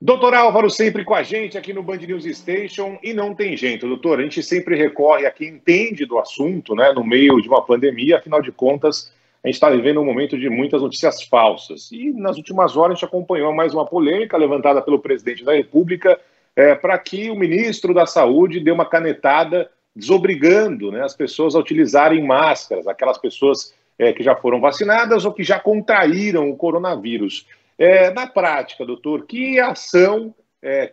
Doutor Álvaro sempre com a gente aqui no Band News Station e não tem jeito, doutor. A gente sempre recorre a quem entende do assunto, né, no meio de uma pandemia. Afinal de contas, a gente está vivendo um momento de muitas notícias falsas. E nas últimas horas a gente acompanhou mais uma polêmica levantada pelo presidente da República para que o ministro da Saúde dê uma canetada desobrigando, né, as pessoas a utilizarem máscaras, aquelas pessoas que já foram vacinadas ou que já contraíram o coronavírus. Na prática, doutor, que ação,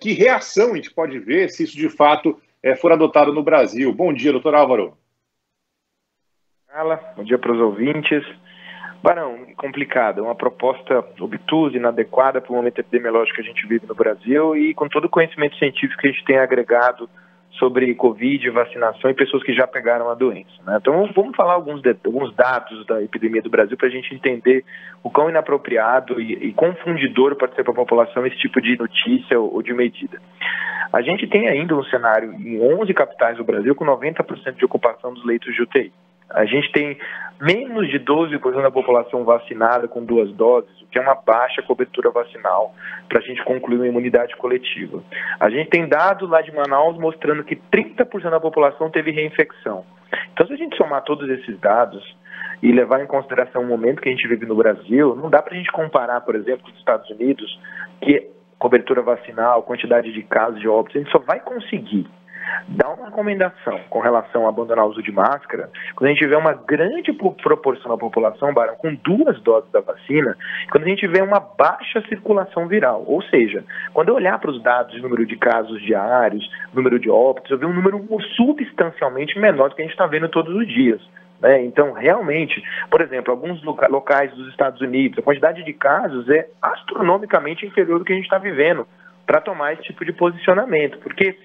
que reação a gente pode ver se isso de fato for adotado no Brasil? Bom dia, doutor Álvaro. Bom dia para os ouvintes. Barão, complicado, é uma proposta obtusa, inadequada para o momento epidemiológico que a gente vive no Brasil e com todo o conhecimento científico que a gente tem agregado sobre Covid, vacinação e pessoas que já pegaram a doença, né? Então vamos falar alguns dados da epidemia do Brasil para a gente entender o quão inapropriado e confundidor pode ser para a população esse tipo de notícia ou de medida. A gente tem ainda um cenário em 11 capitais do Brasil com 90% de ocupação dos leitos de UTI. A gente tem menos de 12% da população vacinada com 2 doses, o que é uma baixa cobertura vacinal para a gente concluir uma imunidade coletiva. A gente tem dados lá de Manaus mostrando que 30% da população teve reinfecção. Então, se a gente somar todos esses dados e levar em consideração o momento que a gente vive no Brasil, não dá para a gente comparar, por exemplo, com os Estados Unidos, que cobertura vacinal, quantidade de casos de óbitos, a gente só vai conseguir dar uma recomendação com relação a abandonar o uso de máscara quando a gente tiver uma grande proporção da população, Barão, com 2 doses da vacina, quando a gente tiver uma baixa circulação viral. Ou seja, quando eu olhar para os dados de número de casos diários, número de óbitos, eu vejo um número substancialmente menor do que a gente está vendo todos os dias. Então, realmente, por exemplo, alguns locais dos Estados Unidos, a quantidade de casos é astronomicamente inferior do que a gente está vivendo para tomar esse tipo de posicionamento, porque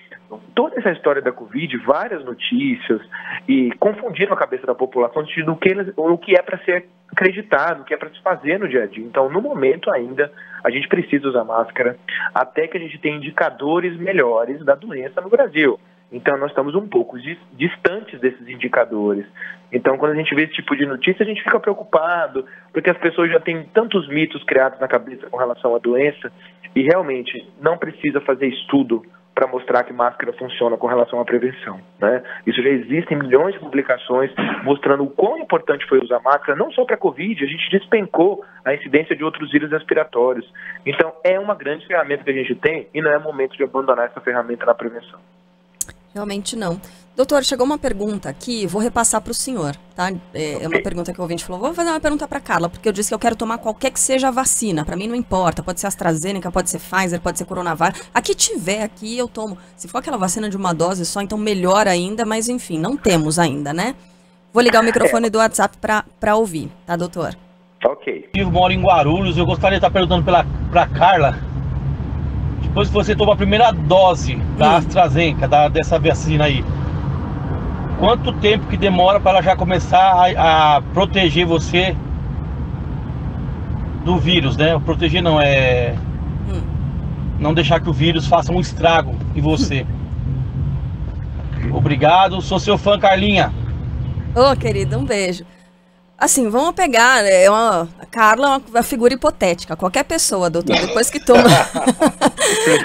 toda essa história da Covid, várias notícias, e confundiram a cabeça da população no que é para ser acreditado, o que é para se fazer no dia a dia. Então, no momento ainda, a gente precisa usar máscara até que a gente tenha indicadores melhores da doença no Brasil. Então, nós estamos um pouco distantes desses indicadores. Então, quando a gente vê esse tipo de notícia, a gente fica preocupado, porque as pessoas já têm tantos mitos criados na cabeça com relação à doença, e realmente não precisa fazer estudo para mostrar que máscara funciona com relação à prevenção, né? Isso já existem milhões de publicações mostrando o quão importante foi usar máscara, não só para a Covid, a gente despencou a incidência de outros vírus respiratórios. Então, é uma grande ferramenta que a gente tem e não é momento de abandonar essa ferramenta na prevenção. Realmente não. Doutor, chegou uma pergunta aqui, vou repassar para o senhor, tá? É uma pergunta que o ouvinte falou, vou fazer uma pergunta para a Carla, porque eu disse que eu quero tomar qualquer que seja a vacina, para mim não importa, pode ser AstraZeneca, pode ser Pfizer, pode ser Coronavac, a que tiver aqui eu tomo. Se for aquela vacina de uma dose só, então melhor ainda, mas enfim, não temos ainda, né? Vou ligar o microfone do WhatsApp para ouvir, tá, doutor? Ok. Eu moro em Guarulhos, eu gostaria de estar perguntando para Carla, depois que você toma a primeira dose da AstraZeneca, dessa vacina aí, quanto tempo que demora para ela já começar a proteger você do vírus, né? Proteger não, não deixar que o vírus faça um estrago em você. Obrigado, sou seu fã, Carlinha. Ô, querido, um beijo. Assim, vamos pegar, a Carla é uma figura hipotética, qualquer pessoa, doutor, depois que toma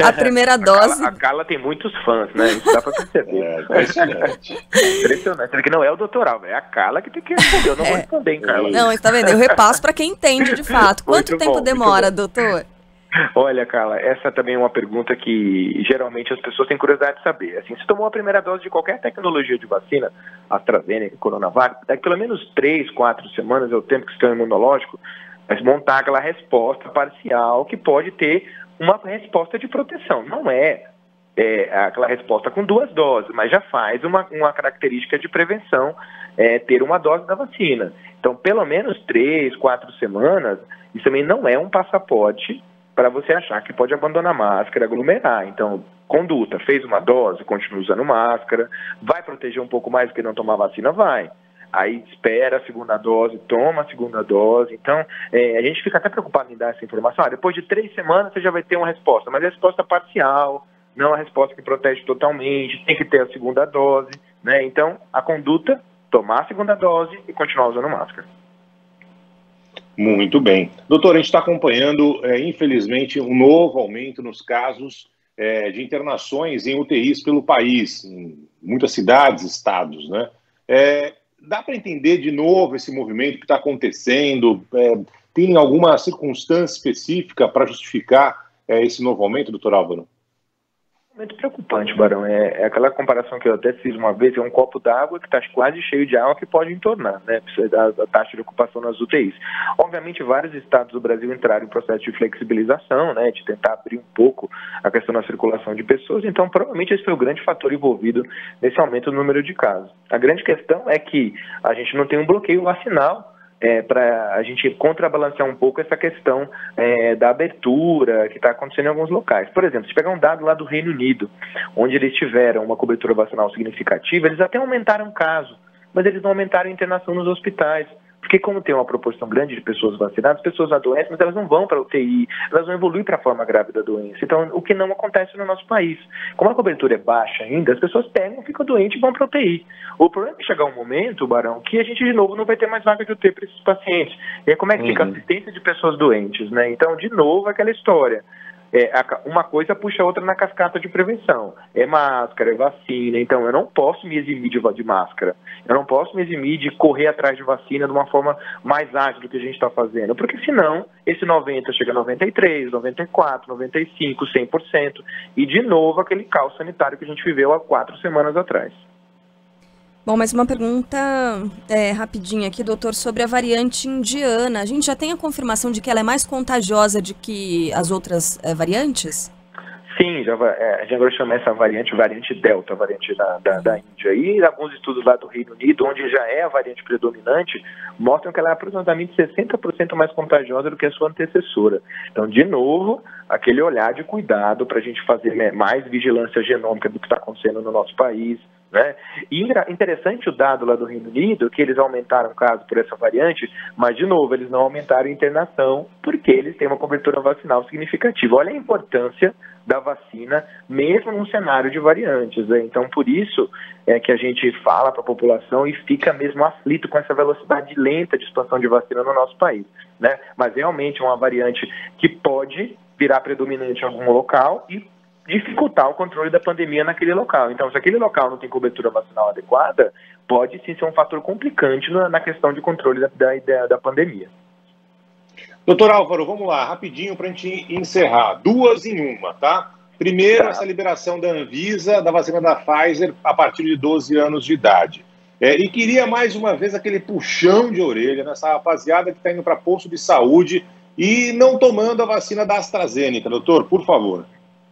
a primeira dose... A Carla tem muitos fãs, né? Isso dá pra perceber. Impressionante. Impressionante, porque não é o doutor Álvaro, é a Carla que tem que responder, eu não vou responder, hein, Carla. Não, está vendo? Eu repasso para quem entende de fato. Quanto tempo demora, doutor? Olha, Carla, essa também é uma pergunta que geralmente as pessoas têm curiosidade de saber. Assim, se tomou a primeira dose de qualquer tecnologia de vacina, AstraZeneca, Coronavac, daqui pelo menos 3, 4 semanas é o tempo que o sistema imunológico vai montar aquela resposta parcial que pode ter uma resposta de proteção. Não é aquela resposta com 2 doses, mas já faz uma característica de prevenção ter uma dose da vacina. Então, pelo menos 3, 4 semanas, isso também não é um passaporte para você achar que pode abandonar a máscara, aglomerar. Então, conduta, fez uma dose, continua usando máscara, vai proteger um pouco mais do que não tomar vacina? Vai. Aí espera a segunda dose, toma a segunda dose. Então, a gente fica até preocupado em dar essa informação. Depois de 3 semanas você já vai ter uma resposta, mas é a resposta parcial, não a resposta que protege totalmente, tem que ter a segunda dose, né? Então, a conduta, tomar a segunda dose e continuar usando máscara. Muito bem. Doutor, a gente está acompanhando, infelizmente, um novo aumento nos casos de internações em UTIs pelo país, em muitas cidades, estados, né? Dá para entender de novo esse movimento que está acontecendo? Tem alguma circunstância específica para justificar esse novo aumento, doutor Álvaro? Muito preocupante, Barão. É aquela comparação que eu até fiz uma vez, é um copo d'água que está quase cheio de água que pode entornar, né? A taxa de ocupação nas UTIs. Obviamente, vários estados do Brasil entraram em processo de flexibilização, né? De tentar abrir um pouco a questão da circulação de pessoas, então provavelmente esse foi o grande fator envolvido nesse aumento do número de casos. A grande questão é que a gente não tem um bloqueio vacinal para a gente contrabalancear um pouco essa questão da abertura que está acontecendo em alguns locais. Por exemplo, se pegar um dado lá do Reino Unido, onde eles tiveram uma cobertura vacinal significativa, eles até aumentaram o caso, mas eles não aumentaram a internação nos hospitais. Porque como tem uma proporção grande de pessoas vacinadas, as pessoas adoecem, mas elas não vão para a UTI, elas não evoluem para a forma grave da doença. Então, o que não acontece no nosso país. Como a cobertura é baixa ainda, as pessoas pegam, ficam doentes e vão para a UTI. O problema é que chegar um momento, Barão, que a gente de novo não vai ter mais vaga de UTI para esses pacientes. E aí como é que fica a assistência de pessoas doentes, né? Então, de novo, aquela história. Uma coisa puxa a outra na cascata de prevenção. É máscara, é vacina. Então, eu não posso me eximir de máscara. Eu não posso me eximir de correr atrás de vacina de uma forma mais ágil do que a gente está fazendo. Porque senão, esse 90 chega a 93, 94, 95, 100%. E, de novo, aquele caos sanitário que a gente viveu há 4 semanas atrás. Bom, mais uma pergunta rapidinha aqui, doutor, sobre a variante indiana. A gente já tem a confirmação de que ela é mais contagiosa do que as outras variantes? Sim, a gente agora chama essa variante Delta, a variante da Índia. E alguns estudos lá do Reino Unido, onde já é a variante predominante, mostram que ela é aproximadamente 60% mais contagiosa do que a sua antecessora. Então, de novo, aquele olhar de cuidado para a gente fazer mais vigilância genômica do que está acontecendo no nosso país, né? E interessante o dado lá do Reino Unido, que eles aumentaram o caso por essa variante, mas, de novo, eles não aumentaram a internação porque eles têm uma cobertura vacinal significativa. Olha a importância da vacina, mesmo num cenário de variantes, né? Então, por isso que a gente fala para a população e fica mesmo aflito com essa velocidade lenta de expansão de vacina no nosso país, né? Mas, realmente, é uma variante que pode virar predominante em algum local e dificultar o controle da pandemia naquele local. Então, se aquele local não tem cobertura vacinal adequada, pode sim ser um fator complicante na questão de controle da pandemia. Doutor Álvaro, vamos lá, rapidinho para a gente encerrar. 2 em 1, tá? Primeiro, essa liberação da Anvisa, da vacina da Pfizer, a partir de 12 anos de idade. E queria mais uma vez aquele puxão de orelha nessa rapaziada que está indo para posto de saúde e não tomando a vacina da AstraZeneca. Doutor, por favor.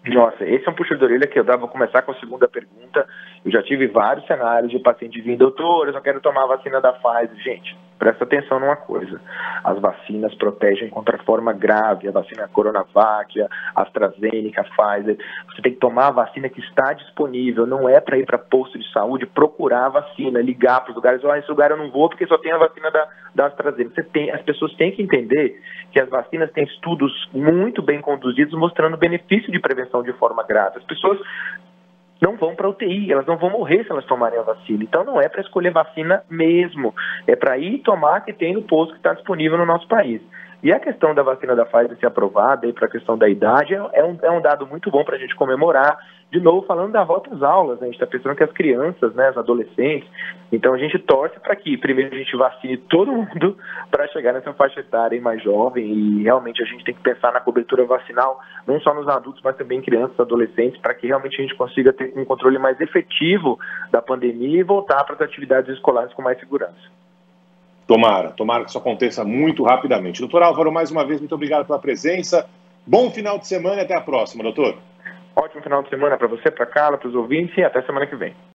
Nossa, esse é um puxão de orelha que eu dava. Vou começar com a segunda pergunta. Eu já tive vários cenários de paciente vindo, doutor, eu só quero tomar a vacina da Pfizer. Gente, presta atenção numa coisa. As vacinas protegem contra a forma grave, a vacina Coronavac, a AstraZeneca, a Pfizer. Você tem que tomar a vacina que está disponível, não é para ir para posto de saúde, procurar a vacina, ligar para os lugares, esse lugar eu não vou porque só tem a vacina da AstraZeneca. As pessoas têm que entender que as vacinas têm estudos muito bem conduzidos mostrando o benefício de prevenção de forma grave. As pessoas não vão para a UTI, elas não vão morrer se elas tomarem a vacina. Então não é para escolher vacina mesmo, é para ir tomar que tem no posto que está disponível no nosso país. E a questão da vacina da Pfizer ser aprovada, e para a questão da idade, é um dado muito bom para a gente comemorar. De novo, falando da volta às aulas, né? A gente está pensando que as crianças, né, as adolescentes, então a gente torce para que primeiro a gente vacine todo mundo para chegar nessa faixa etária mais jovem, e realmente a gente tem que pensar na cobertura vacinal, não só nos adultos, mas também em crianças, adolescentes, para que realmente a gente consiga ter um controle mais efetivo da pandemia e voltar para as atividades escolares com mais segurança. Tomara que isso aconteça muito rapidamente. Doutor Álvaro, mais uma vez, muito obrigado pela presença. Bom final de semana e até a próxima, doutor. Ótimo final de semana para você, para a Carla, para os ouvintes e até semana que vem.